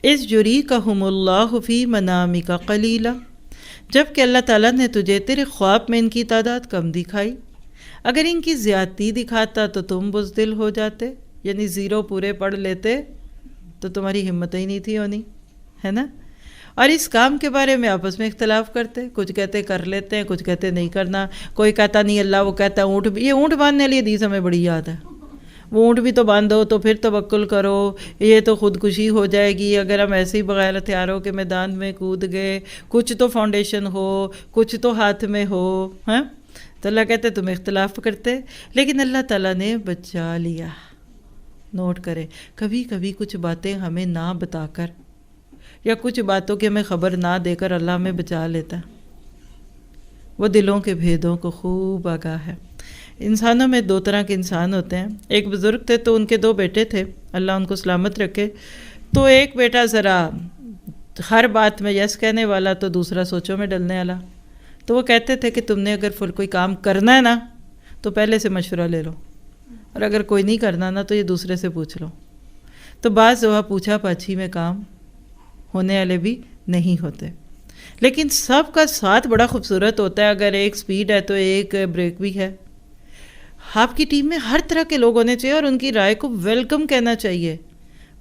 اذ یریکہم اللہ فی منامک قلیلا، جب کہ اللہ تعالیٰ نے تجھے تیرے خواب میں ان کی تعداد کم دکھائی. اگر ان کی زیادتی دکھاتا تو تم بزدل ہو جاتے، یعنی 0 پورے پڑھ لیتے تو تمہاری ہمت ہی نہیں تھی ہونی، ہے نا. اور اس کام کے بارے میں آپس میں اختلاف کرتے، کچھ کہتے کر لیتے ہیں، کچھ کہتے نہیں کرنا. کوئی کہتا نہیں اللہ، وہ کہتا ہے اونٹ بھی. یہ اونٹ باندھنے والی حدیث ہمیں بڑی یاد ہے. وہ اونٹ بھی تو باندھو تو پھر توکل کرو، یہ تو خودکشی ہو جائے گی اگر ہم ایسے ہی بغیر ہتھیاروں کے میدان میں کود گئے. کچھ تو فاؤنڈیشن ہو، کچھ تو ہاتھ میں ہو. ہاں تو اللہ کہتے تم اختلاف کرتے، لیکن اللہ تعالیٰ نے بچا لیا. نوٹ کریں، کبھی کبھی کچھ باتیں ہمیں نہ بتا کر یا کچھ باتوں کی ہمیں خبر نہ دے کر اللہ ہمیں بچا لیتا ہے. وہ دلوں کے بھیدوں کو خوب آگاہ ہے. انسانوں میں 2 طرح کے انسان ہوتے ہیں. ایک بزرگ تھے تو ان کے 2 بیٹے تھے، اللہ ان کو سلامت رکھے. تو ایک بیٹا ذرا ہر بات میں یس کہنے والا، تو دوسرا سوچوں میں ڈلنے والا. تو وہ کہتے تھے کہ تم نے اگر کوئی کام کرنا ہے نا تو پہلے سے مشورہ لے لو، اور اگر کوئی نہیں کرنا نا تو یہ دوسرے سے پوچھ لو. تو بعض دفعہ پوچھا پاچھی میں کام ہونے والے بھی نہیں ہوتے، لیکن سب کا ساتھ بڑا خوبصورت ہوتا ہے. اگر ایک سپیڈ ہے تو ایک بریک بھی ہے. آپ کی ٹیم میں ہر طرح کے لوگ ہونے چاہیے اور ان کی رائے کو ویلکم کہنا چاہیے.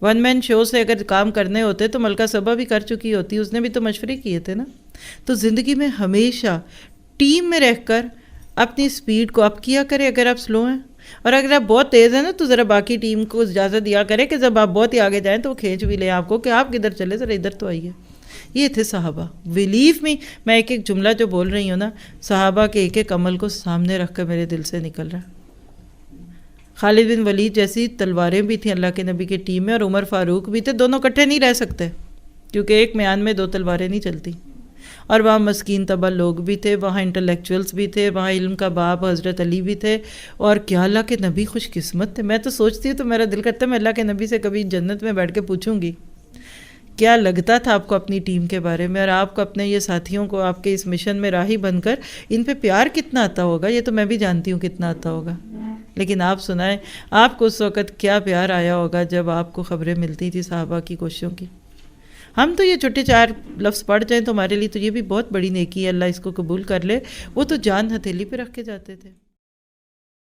1 مین شو سے اگر کام کرنے ہوتے تو ملکہ صبا بھی کر چکی ہوتی، اس نے بھی تو مشورے کیے تھے نا. تو زندگی میں ہمیشہ ٹیم میں رہ کر اپنی سپیڈ کو اپ کیا کرے اگر آپ سلو ہیں، اور اگر آپ بہت تیز ہیں نا تو ذرا باقی ٹیم کو اجازت دیا کرے کہ جب آپ بہت ہی آگے جائیں تو وہ کھینچ بھی لیں آپ کو کہ آپ کدھر چلے، ذرا ادھر تو آئیے. یہ تھے صحابہ. بلیو می، میں ایک جملہ جو بول رہی ہوں نا، صحابہ کے ایک عمل کو سامنے رکھ کر میرے دل سے نکل رہا ہے. خالد بن ولید جیسی تلواریں بھی تھیں اللہ کے نبی کی ٹیم میں، اور عمر فاروق بھی تھے. دونوں اکٹھے نہیں رہ سکتے کیونکہ ایک میان میں 2 تلواریں نہیں چلتی. اور وہاں مسکین طبع لوگ بھی تھے، وہاں انٹلیکچوئلس بھی تھے، وہاں علم کا باپ حضرت علی بھی تھے. اور کیا اللہ کے نبی خوش قسمت تھے. میں تو سوچتی ہوں تو میرا دل کرتا ہے میں اللہ کے نبی سے کبھی جنت میں بیٹھ کے پوچھوں گی کیا لگتا تھا آپ کو اپنی ٹیم کے بارے میں، اور آپ کو اپنے یہ ساتھیوں کو آپ کے اس مشن میں راہی بن کر ان پہ پیار کتنا آتا ہوگا. یہ تو میں بھی جانتی ہوں کتنا آتا ہوگا، لیکن آپ سنائیں آپ کو اس وقت کیا پیار آیا ہوگا جب آپ کو خبریں ملتی تھی صحابہ کی کوششوں کی. ہم تو یہ چھوٹے 4 لفظ پڑھ جائیں تو ہمارے لیے تو یہ بھی بہت بڑی نیکی ہے، اللہ اس کو قبول کر لے. وہ تو جان ہتھیلی پہ رکھ کے جاتے تھے.